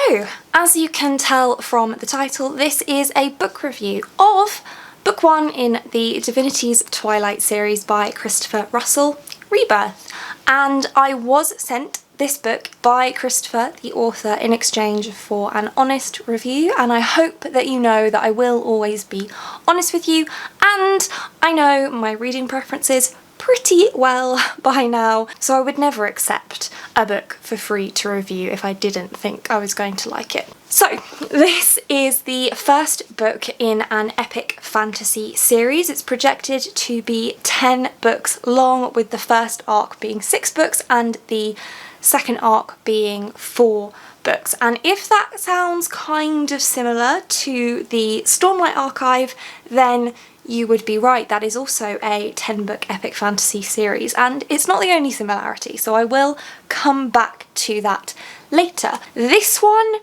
So, as you can tell from the title, this is a book review of Book 1 in the Divinity's Twilight series by Christopher Russell, Rebirth. And I was sent this book by Christopher, the author, in exchange for an honest review, and I hope that you know that I will always be honest with you, and I know my reading preferences pretty well by now, so I would never accept a book for free to review if I didn't think I was going to like it. So this is the first book in an epic fantasy series. It's projected to be 10 books long, with the first arc being 6 books and the second arc being 4 books. And if that sounds kind of similar to the Stormlight Archive, then you would be right. That is also a 10-book epic fantasy series, and it's not the only similarity, so I will come back to that later. This one,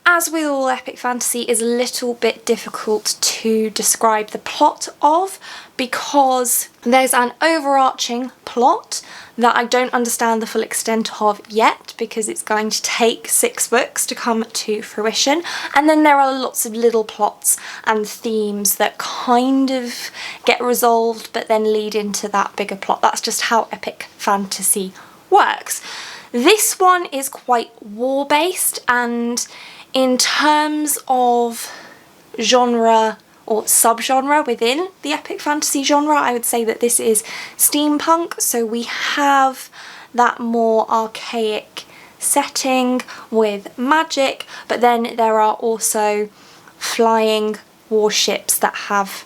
as with all epic fantasy, is a little bit difficult to describe the plot of, because there's an overarching plot that I don't understand the full extent of yet, because it's going to take 6 books to come to fruition, and then there are lots of little plots and themes that kind of get resolved but then lead into that bigger plot. That's just how epic fantasy works. This one is quite war-based, and in terms of genre or subgenre within the epic fantasy genre, I would say that this is steampunk. So we have that more archaic setting with magic, but then there are also flying warships that have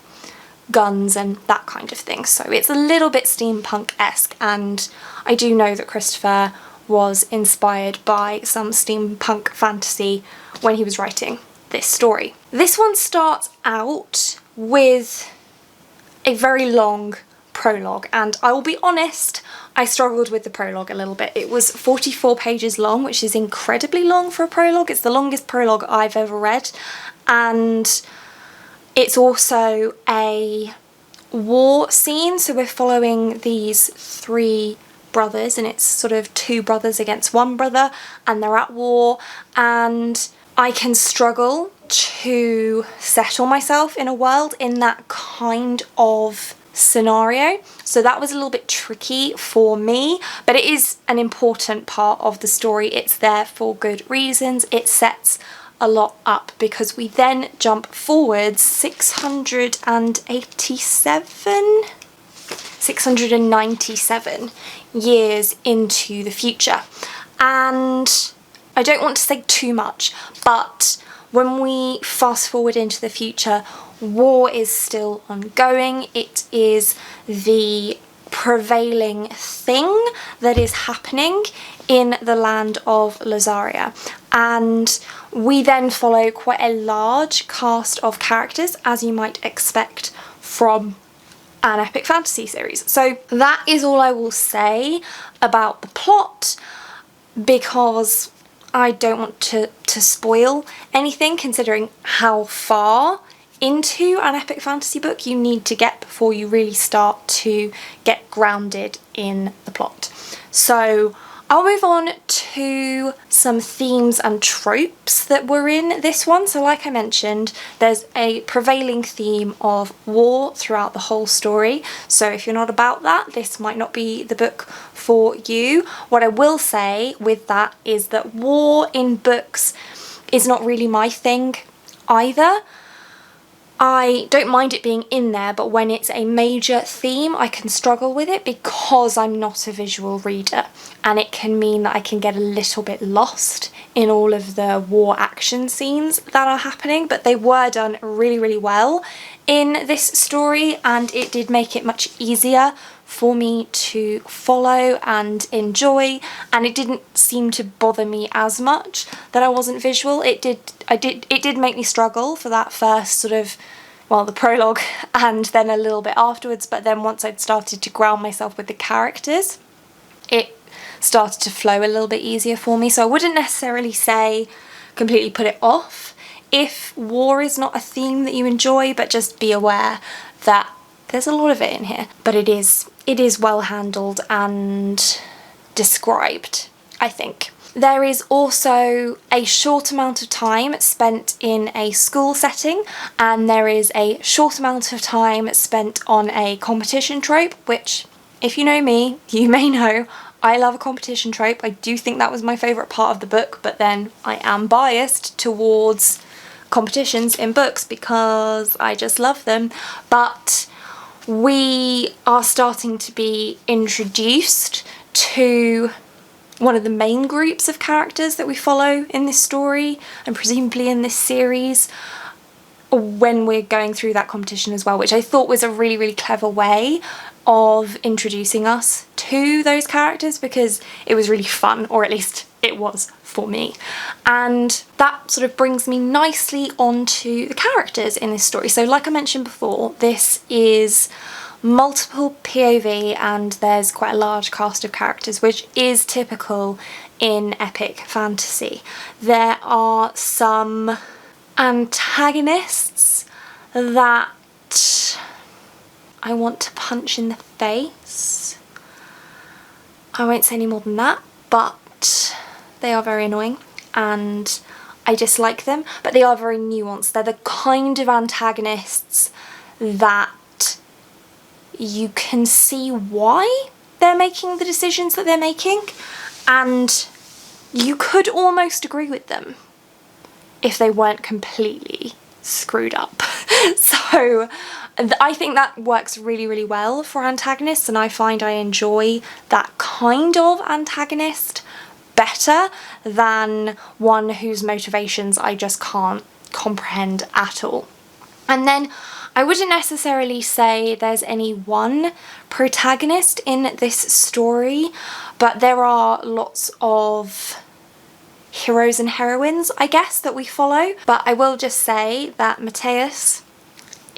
guns and that kind of thing. So it's a little bit steampunk-esque, and I do know that Christopher was inspired by some steampunk fantasy when he was writing this story. This one starts out with a very long prologue, and I will be honest, I struggled with the prologue a little bit. It was 44 pages long, which is incredibly long for a prologue. It's the longest prologue I've ever read, and it's also a war scene, so we're following these 3 brothers, and it's sort of 2 brothers against 1 brother, and they're at war, and I can struggle to settle myself in a world in that kind of scenario. So that was a little bit tricky for me, but it is an important part of the story. It's there for good reasons. It sets a lot up, because we then jump forwards 697 years into the future. And I don't want to say too much, but when we fast forward into the future, war is still ongoing. It is the prevailing thing that is happening in the land of Lazaria. And we then follow quite a large cast of characters, as you might expect from an epic fantasy series. So that is all I will say about the plot, because I don't want to spoil anything, considering how far into an epic fantasy book you need to get before you really start to get grounded in the plot. So I'll move on to some themes and tropes that were in this one. So like I mentioned, there's a prevailing theme of war throughout the whole story. So if you're not about that, this might not be the book for you. What I will say with that is that war in books is not really my thing either. I don't mind it being in there, but when it's a major theme, I can struggle with it because I'm not a visual reader, and it can mean that I can get a little bit lost in all of the war action scenes that are happening, but they were done really, really well in this story, and it did make it much easier for me to follow and enjoy, and it didn't seem to bother me as much that I wasn't visual. It did make me struggle for that first sort of, well, the prologue and then a little bit afterwards, but then once I'd started to ground myself with the characters, it started to flow a little bit easier for me. So I wouldn't necessarily say completely put it off if war is not a theme that you enjoy, but just be aware that there's a lot of it in here, but it is well handled and described, I think. There is also a short amount of time spent in a school setting, and there is a short amount of time spent on a competition trope, which, if you know me, you may know I love a competition trope. I do think that was my favourite part of the book, but then I am biased towards competitions in books because I just love them. But we are starting to be introduced to one of the main groups of characters that we follow in this story, and presumably in this series, when we're going through that competition as well, which I thought was a really, really clever way of introducing us to those characters, because it was really fun, or at least it was for me. And that sort of brings me nicely onto the characters in this story. So like I mentioned before, this is multiple POV and there's quite a large cast of characters, which is typical in epic fantasy. There are some antagonists that I want to punch in the face. I won't say any more than that, but they are very annoying and I dislike them, but they are very nuanced. They're the kind of antagonists that you can see why they're making the decisions that they're making, and you could almost agree with them if they weren't completely screwed up. So I think that works really, really well for antagonists, and I find I enjoy that kind of antagonist better than one whose motivations I just can't comprehend at all. And then I wouldn't necessarily say there's any one protagonist in this story, but there are lots of heroes and heroines, I guess, that we follow. But I will just say that Mateus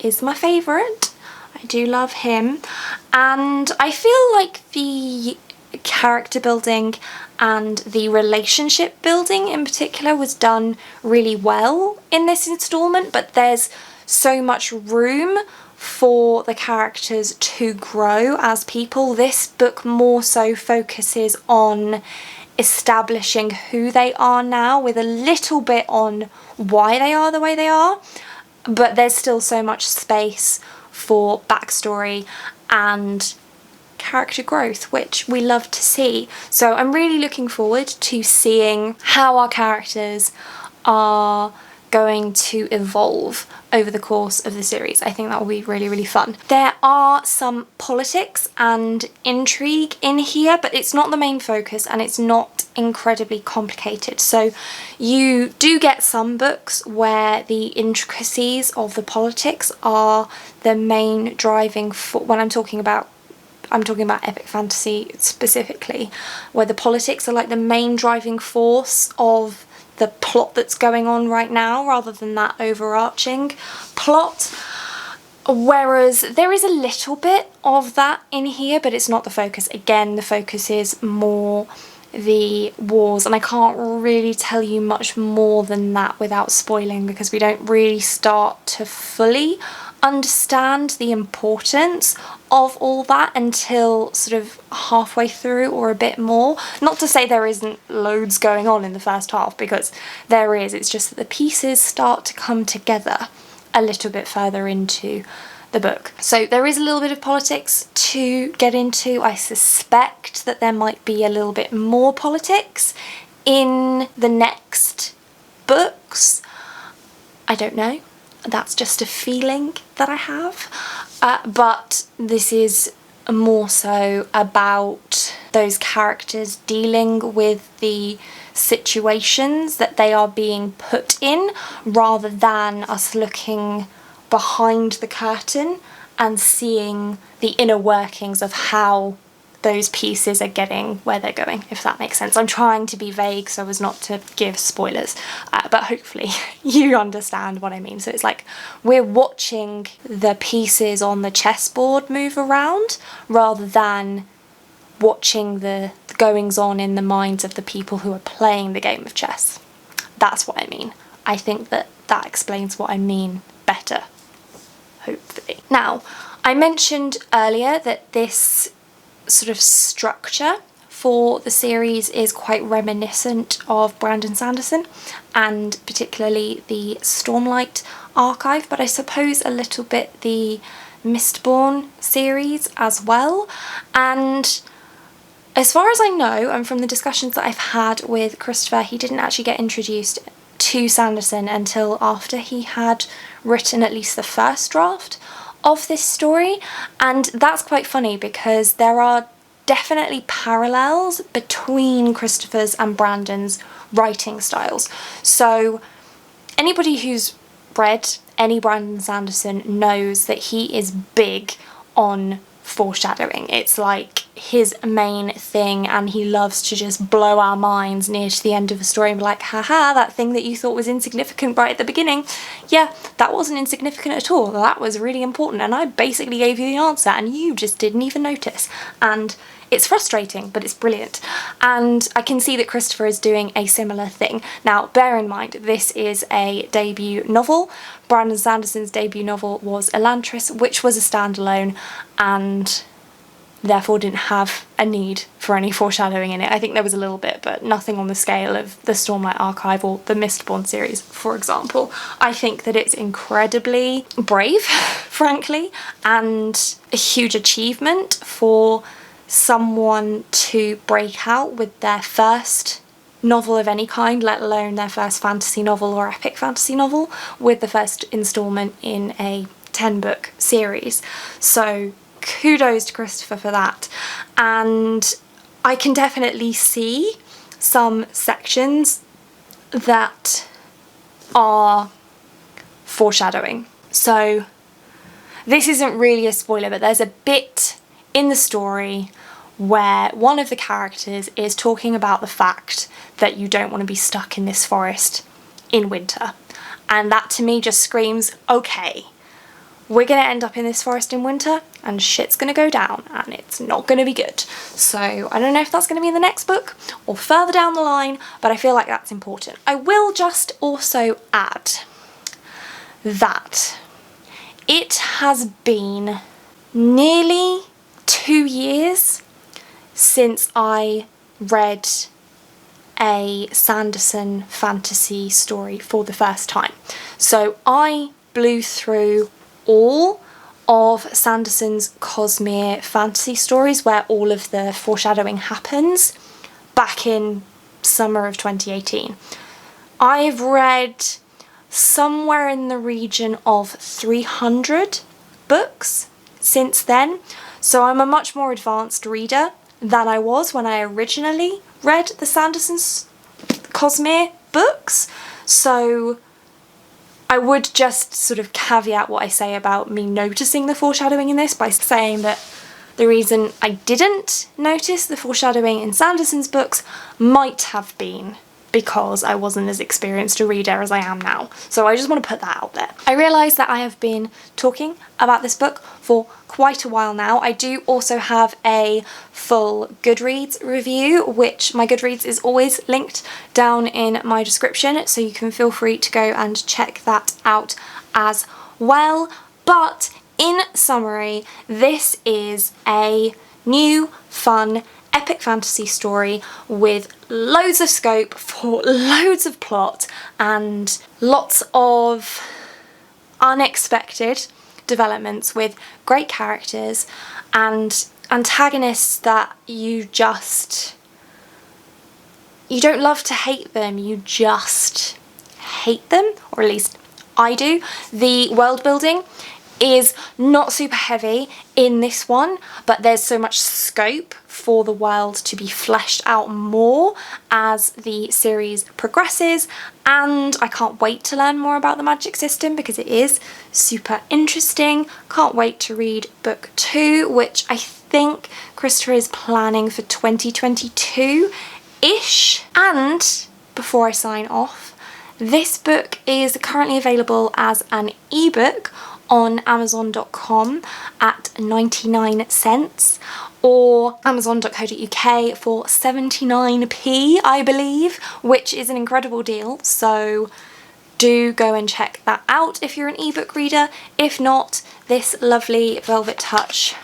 is my favourite. I do love him, and I feel like the character building and the relationship building in particular was done really well in this instalment, but there's so much room for the characters to grow as people. This book more so focuses on establishing who they are now, with a little bit on why they are the way they are, but there's still so much space for backstory and character growth, which we love to see. So I'm really looking forward to seeing how our characters are going to evolve over the course of the series. I think that will be really, really fun. There are some politics and intrigue in here, but it's not the main focus and it's not incredibly complicated. So you do get some books where the intricacies of the politics are the main driving force. When I'm talking about epic fantasy specifically, where the politics are like the main driving force of the plot that's going on right now, rather than that overarching plot. Whereas there is a little bit of that in here, but it's not the focus. Again, the focus is more the wars, and I can't really tell you much more than that without spoiling, because we don't really start to fully understand the importance of all that until sort of halfway through or a bit more. Not to say there isn't loads going on in the first half, because there is. It's just that the pieces start to come together a little bit further into the book. So there is a little bit of politics to get into. I suspect that there might be a little bit more politics in the next books. I don't know. That's just a feeling that I have. But this is more so about those characters dealing with the situations that they are being put in, rather than us looking behind the curtain and seeing the inner workings of how those pieces are getting where they're going, if that makes sense. I'm trying to be vague so as not to give spoilers, but hopefully you understand what I mean. So it's like we're watching the pieces on the chessboard move around, rather than watching the goings on in the minds of the people who are playing the game of chess. That's what I mean. I think that that explains what I mean better, hopefully. Now, I mentioned earlier that this sort of structure for the series is quite reminiscent of Brandon Sanderson, and particularly the Stormlight archive, but I suppose a little bit the Mistborn series as well. And as far as I know, and from the discussions that I've had with Christopher, he didn't actually get introduced to Sanderson until after he had written at least the first draft of this story. And that's quite funny because there are definitely parallels between Christopher's and Brandon's writing styles. So anybody who's read any Brandon Sanderson knows that he is big on foreshadowing. It's like his main thing, and he loves to just blow our minds near to the end of a story and be like, haha, that thing that you thought was insignificant right at the beginning, yeah, that wasn't insignificant at all, that was really important, and I basically gave you the answer and you just didn't even notice. And it's frustrating, but it's brilliant. And I can see that Christopher is doing a similar thing. Now, bear in mind, this is a debut novel. Brandon Sanderson's debut novel was Elantris, which was a standalone and therefore didn't have a need for any foreshadowing in it. I think there was a little bit, but nothing on the scale of the Stormlight archive or the Mistborn series, for example. I think that it's incredibly brave, frankly, and a huge achievement for someone to break out with their first novel of any kind, let alone their first fantasy novel or epic fantasy novel, with the first instalment in a 10-book series. So kudos to Christopher for that. And I can definitely see some sections that are foreshadowing. So this isn't really a spoiler, but there's a bit in the story where one of the characters is talking about the fact that you don't want to be stuck in this forest in winter. And that to me just screams, okay, we're going to end up in this forest in winter and shit's going to go down and it's not going to be good. So I don't know if that's going to be in the next book or further down the line, but I feel like that's important. I will just also add that it has been nearly 2 years since I read a Sanderson fantasy story for the first time. So I blew through all of Sanderson's Cosmere fantasy stories where all of the foreshadowing happens back in summer of 2018. I've read somewhere in the region of 300 books since then, so I'm a much more advanced reader than I was when I originally read the Sanderson's Cosmere books. So I would just sort of caveat what I say about me noticing the foreshadowing in this by saying that the reason I didn't notice the foreshadowing in Sanderson's books might have been because I wasn't as experienced a reader as I am now. So I just want to put that out there. I realise that I have been talking about this book for quite a while now. I do also have a full Goodreads review, which my Goodreads is always linked down in my description, so you can feel free to go and check that out as well. But in summary, this is a new, fun, epic fantasy story with loads of scope for loads of plot and lots of unexpected developments with great characters and antagonists that you don't love to hate them, you just hate them, or at least I do. The world building is not super heavy in this one, but there's so much scope for the world to be fleshed out more as the series progresses, and I can't wait to learn more about the magic system because it is super interesting. Can't wait to read book 2, which I think Christopher is planning for 2022-ish. And before I sign off, this book is currently available as an ebook on Amazon.com at 99 cents or Amazon.co.uk for 79p, I believe, which is an incredible deal. So do go and check that out if you're an ebook reader. If not, this lovely Velvet Touch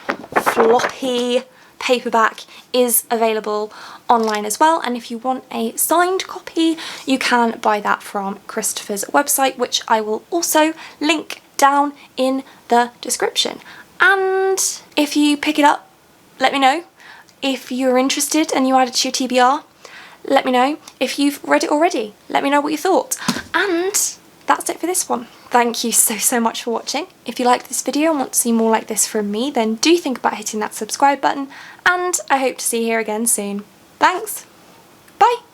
floppy paperback is available online as well, and if you want a signed copy you can buy that from Christopher's website, which I will also link down in the description. And if you pick it up, let me know. If you're interested and you add it to your TBR, let me know. If you've read it already, let me know what you thought. And that's it for this one. Thank you so much for watching. If you liked this video and want to see more like this from me, then do think about hitting that subscribe button, and I hope to see you here again soon. Thanks. Bye.